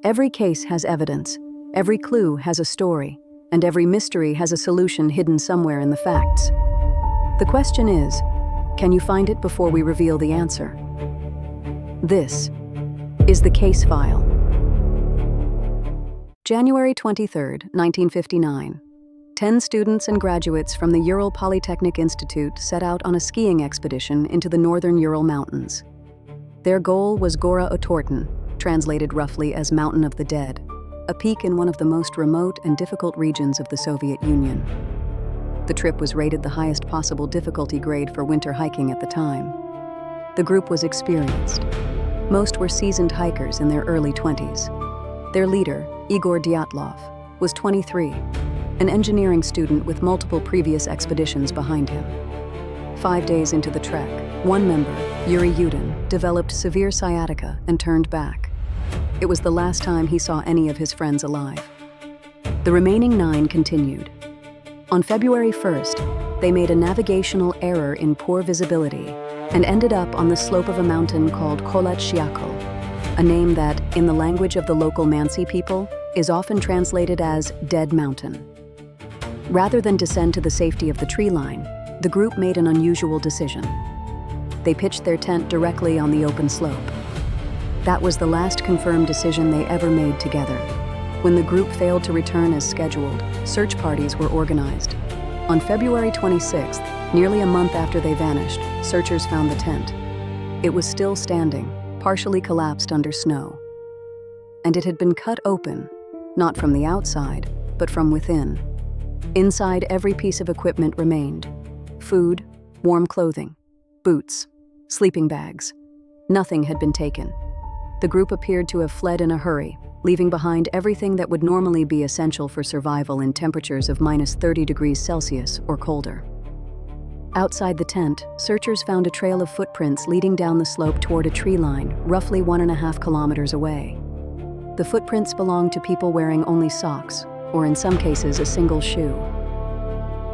Every case has evidence, every clue has a story, and every mystery has a solution hidden somewhere in the facts. The question is, can you find it before we reveal the answer? This is the case file. January 23, 1959. 10 students and graduates from the Ural Polytechnic Institute set out on a skiing expedition into the northern Ural Mountains. Their goal was Gora Otorten, translated roughly as Mountain of the Dead, a peak in one of the most remote and difficult regions of the Soviet Union. The trip was rated the highest possible difficulty grade for winter hiking at the time. The group was experienced. Most were seasoned hikers in their early 20s. Their leader, Igor Dyatlov, was 23, an engineering student with multiple previous expeditions behind him. 5 days into the trek, one member, Yuri Yudin, developed severe sciatica and turned back. It was the last time he saw any of his friends alive. The remaining 9 continued. On February 1st, they made a navigational error in poor visibility and ended up on the slope of a mountain called Kholat Shiakol, a name that, in the language of the local Mansi people, is often translated as Dead Mountain. Rather than descend to the safety of the tree line, the group made an unusual decision. They pitched their tent directly on the open slope. That was the last confirmed decision they ever made together. When the group failed to return as scheduled, search parties were organized. On February 26th, nearly a month after they vanished, searchers found the tent. It was still standing, partially collapsed under snow. And it had been cut open, not from the outside, but from within. Inside, every piece of equipment remained. Food, warm clothing, boots, sleeping bags. Nothing had been taken. The group appeared to have fled in a hurry, leaving behind everything that would normally be essential for survival in temperatures of -30 degrees Celsius or colder. Outside the tent, searchers found a trail of footprints leading down the slope toward a tree line, roughly 1.5 kilometers away. The footprints belonged to people wearing only socks, or in some cases a single shoe.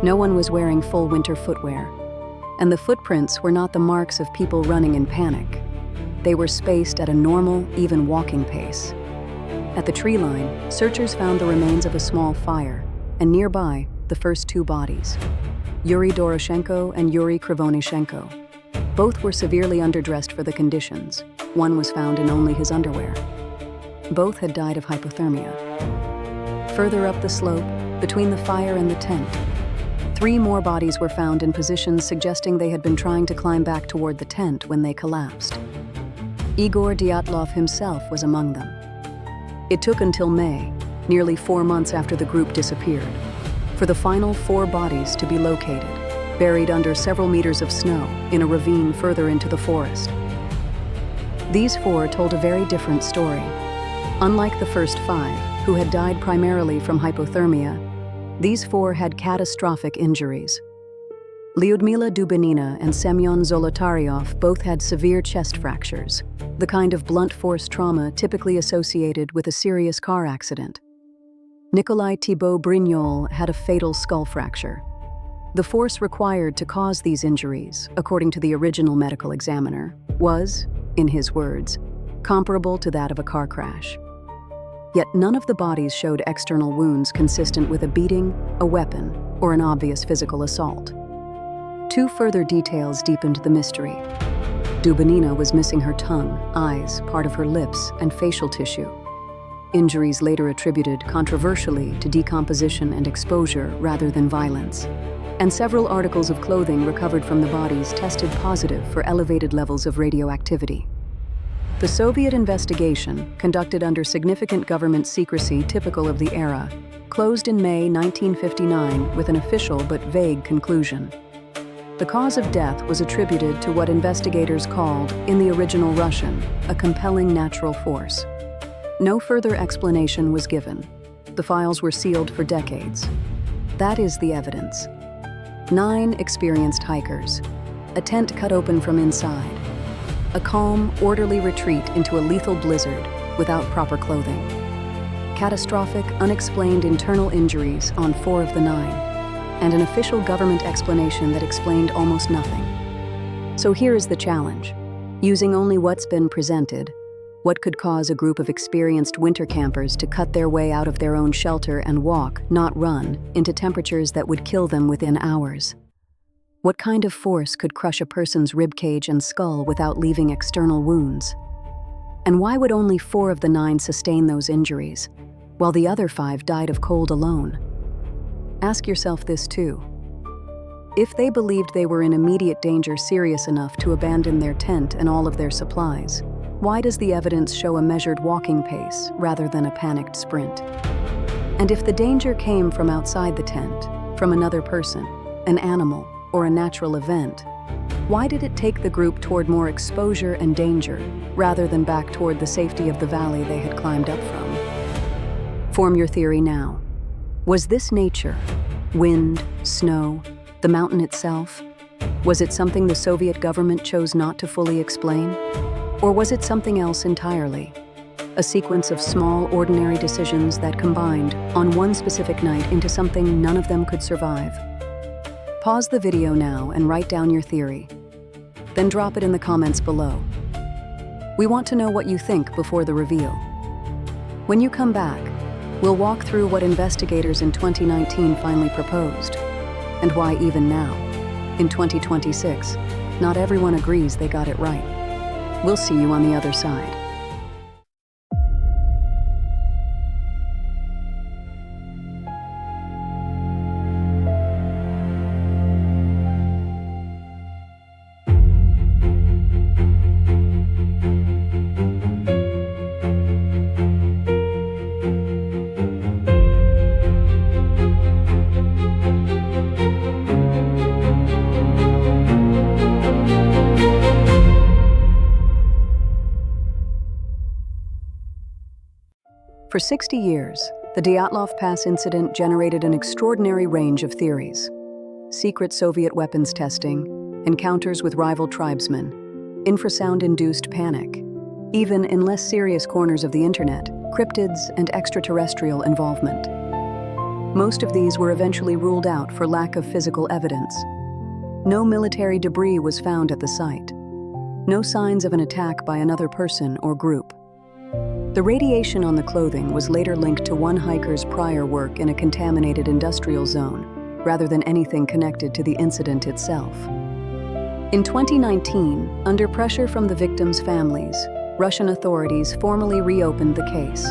No one was wearing full winter footwear, and the footprints were not the marks of people running in panic. They were spaced at a normal, even walking pace. At the tree line, searchers found the remains of a small fire, and nearby, the first 2 bodies, Yuri Doroshenko and Yuri Krivonishenko. Both were severely underdressed for the conditions. One was found in only his underwear. Both had died of hypothermia. Further up the slope, between the fire and the tent, 3 more bodies were found in positions suggesting they had been trying to climb back toward the tent when they collapsed. Igor Dyatlov himself was among them. It took until May, nearly 4 months after the group disappeared, for the final 4 bodies to be located, buried under several meters of snow in a ravine further into the forest. These 4 told a very different story. Unlike the first 5, who had died primarily from hypothermia, these 4 had catastrophic injuries. Lyudmila Dubinina and Semyon Zolotaryov both had severe chest fractures, the kind of blunt force trauma typically associated with a serious car accident. Nikolai Thibault Brignol had a fatal skull fracture. The force required to cause these injuries, according to the original medical examiner, was, in his words, comparable to that of a car crash. Yet none of the bodies showed external wounds consistent with a beating, a weapon, or an obvious physical assault. 2 further details deepened the mystery. Dubinina was missing her tongue, eyes, part of her lips, and facial tissue. Injuries later attributed controversially to decomposition and exposure rather than violence. And several articles of clothing recovered from the bodies tested positive for elevated levels of radioactivity. The Soviet investigation, conducted under significant government secrecy typical of the era, closed in May 1959 with an official but vague conclusion. The cause of death was attributed to what investigators called, in the original Russian, a compelling natural force. No further explanation was given. The files were sealed for decades. That is the evidence. 9 experienced hikers, a tent cut open from inside, a calm, orderly retreat into a lethal blizzard without proper clothing. Catastrophic, unexplained internal injuries on 4 of the 9, and an official government explanation that explained almost nothing. So here is the challenge. Using only what's been presented, What could cause a group of experienced winter campers to cut their way out of their own shelter and walk, not run, into temperatures that would kill them within hours? What kind of force could crush a person's ribcage and skull without leaving external wounds? And why would only 4 of the 9 sustain those injuries, while the other 5 died of cold alone? Ask yourself this too. If they believed they were in immediate danger serious enough to abandon their tent and all of their supplies, why does the evidence show a measured walking pace rather than a panicked sprint? And if the danger came from outside the tent, from another person, an animal, or a natural event, why did it take the group toward more exposure and danger rather than back toward the safety of the valley they had climbed up from? Form your theory now. Was this nature, wind, snow, the mountain itself? Was it something the Soviet government chose not to fully explain? Or was it something else entirely? A sequence of small, ordinary decisions that combined on one specific night into something none of them could survive. Pause the video now and write down your theory. Then drop it in the comments below. We want to know what you think before the reveal. When you come back, we'll walk through what investigators in 2019 finally proposed, and why even now, in 2026, not everyone agrees they got it right. We'll see you on the other side. For 60 years, the Dyatlov Pass incident generated an extraordinary range of theories. Secret Soviet weapons testing, encounters with rival tribesmen, infrasound-induced panic, even in less serious corners of the internet, cryptids and extraterrestrial involvement. Most of these were eventually ruled out for lack of physical evidence. No military debris was found at the site. No signs of an attack by another person or group. The radiation on the clothing was later linked to one hiker's prior work in a contaminated industrial zone, rather than anything connected to the incident itself. In 2019, under pressure from the victims' families, Russian authorities formally reopened the case.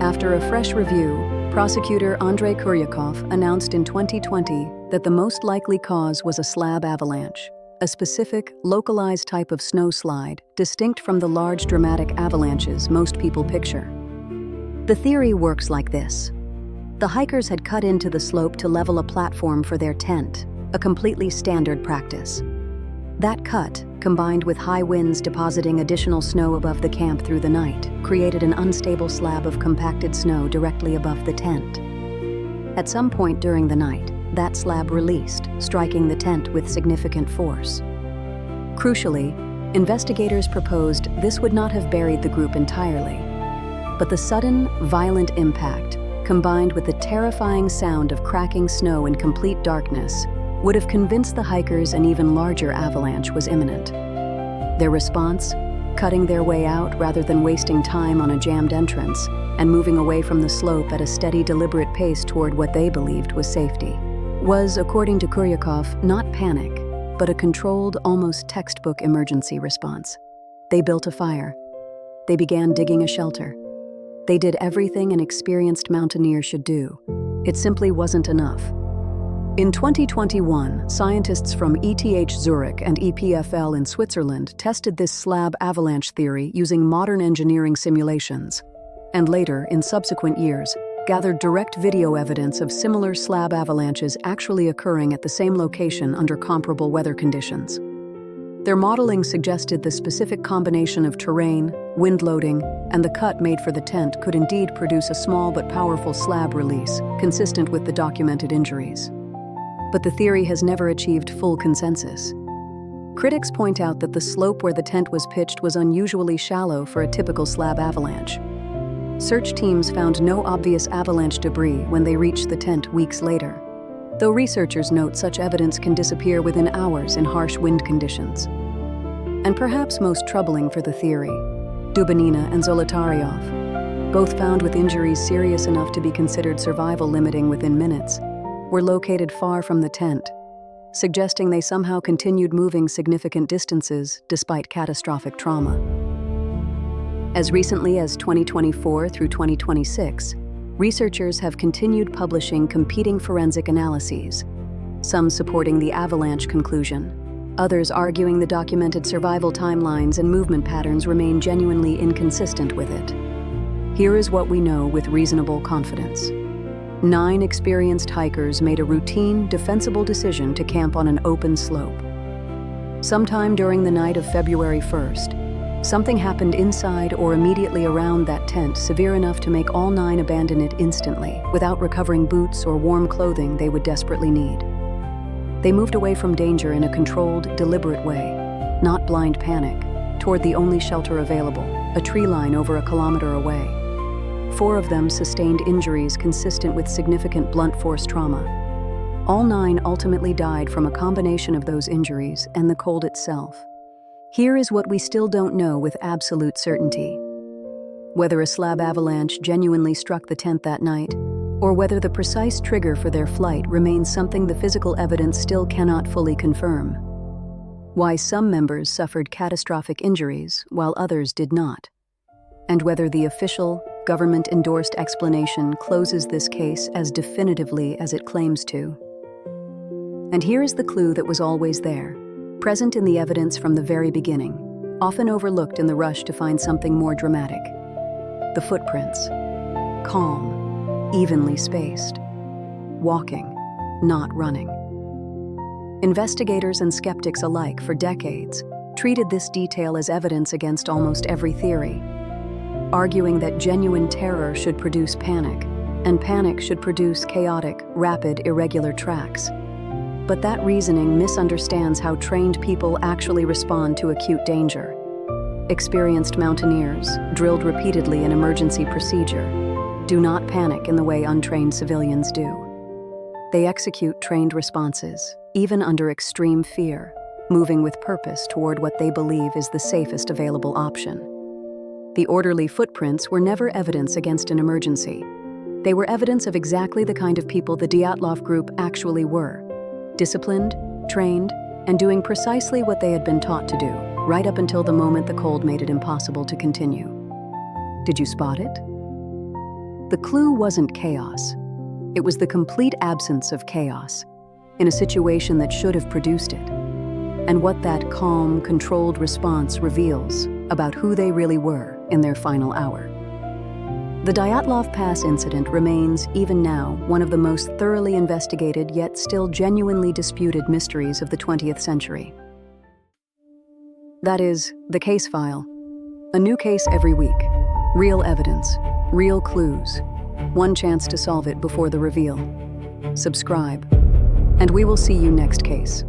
After a fresh review, prosecutor Andrei Kuryakov announced in 2020 that the most likely cause was a slab avalanche, a specific, localized type of snowslide distinct from the large dramatic avalanches most people picture. The theory works like this. The hikers had cut into the slope to level a platform for their tent, a completely standard practice. That cut, combined with high winds depositing additional snow above the camp through the night, created an unstable slab of compacted snow directly above the tent. At some point during the night, that slab released, striking the tent with significant force. Crucially, investigators proposed this would not have buried the group entirely, but the sudden, violent impact, combined with the terrifying sound of cracking snow in complete darkness, would have convinced the hikers an even larger avalanche was imminent. Their response, cutting their way out rather than wasting time on a jammed entrance, and moving away from the slope at a steady, deliberate pace toward what they believed was safety, was, according to Kuryakov, not panic, but a controlled, almost textbook emergency response. They built a fire. They began digging a shelter. They did everything an experienced mountaineer should do. It simply wasn't enough. In 2021, scientists from ETH Zurich and EPFL in Switzerland tested this slab avalanche theory using modern engineering simulations, and later, in subsequent years, gathered direct video evidence of similar slab avalanches actually occurring at the same location under comparable weather conditions. Their modeling suggested the specific combination of terrain, wind loading, and the cut made for the tent could indeed produce a small but powerful slab release, consistent with the documented injuries. But the theory has never achieved full consensus. Critics point out that the slope where the tent was pitched was unusually shallow for a typical slab avalanche. Search teams found no obvious avalanche debris when they reached the tent weeks later, though researchers note such evidence can disappear within hours in harsh wind conditions. And perhaps most troubling for the theory, Dubinina and Zolotaryov, both found with injuries serious enough to be considered survival limiting within minutes, were located far from the tent, suggesting they somehow continued moving significant distances despite catastrophic trauma. As recently as 2024 through 2026, researchers have continued publishing competing forensic analyses, some supporting the avalanche conclusion, others arguing the documented survival timelines and movement patterns remain genuinely inconsistent with it. Here is what we know with reasonable confidence. 9 experienced hikers made a routine, defensible decision to camp on an open slope. Sometime during the night of February 1st, something happened inside or immediately around that tent severe enough to make all 9 abandon it instantly, without recovering boots or warm clothing they would desperately need. They moved away from danger in a controlled, deliberate way, not blind panic, toward the only shelter available, a tree line over a kilometer away. 4 of them sustained injuries consistent with significant blunt force trauma. All 9 ultimately died from a combination of those injuries and the cold itself. Here is what we still don't know with absolute certainty. Whether a slab avalanche genuinely struck the tent that night, or whether the precise trigger for their flight remains something the physical evidence still cannot fully confirm. Why some members suffered catastrophic injuries while others did not. And whether the official, government-endorsed explanation closes this case as definitively as it claims to. And here is the clue that was always there, present in the evidence from the very beginning, often overlooked in the rush to find something more dramatic. The footprints. Calm, evenly spaced. Walking, not running. Investigators and skeptics alike for decades treated this detail as evidence against almost every theory, arguing that genuine terror should produce panic, and panic should produce chaotic, rapid, irregular tracks. But that reasoning misunderstands how trained people actually respond to acute danger. Experienced mountaineers, drilled repeatedly in emergency procedure, do not panic in the way untrained civilians do. They execute trained responses, even under extreme fear, moving with purpose toward what they believe is the safest available option. The orderly footprints were never evidence against an emergency. They were evidence of exactly the kind of people the Dyatlov group actually were. Disciplined, trained, and doing precisely what they had been taught to do, right up until the moment the cold made it impossible to continue. Did you spot it? The clue wasn't chaos. It was the complete absence of chaos, in a situation that should have produced it, and what that calm, controlled response reveals about who they really were in their final hour. The Dyatlov Pass incident remains, even now, one of the most thoroughly investigated yet still genuinely disputed mysteries of the 20th century. That is, the case file. A new case every week. Real evidence, real clues. One chance to solve it before the reveal. Subscribe, and we will see you next case.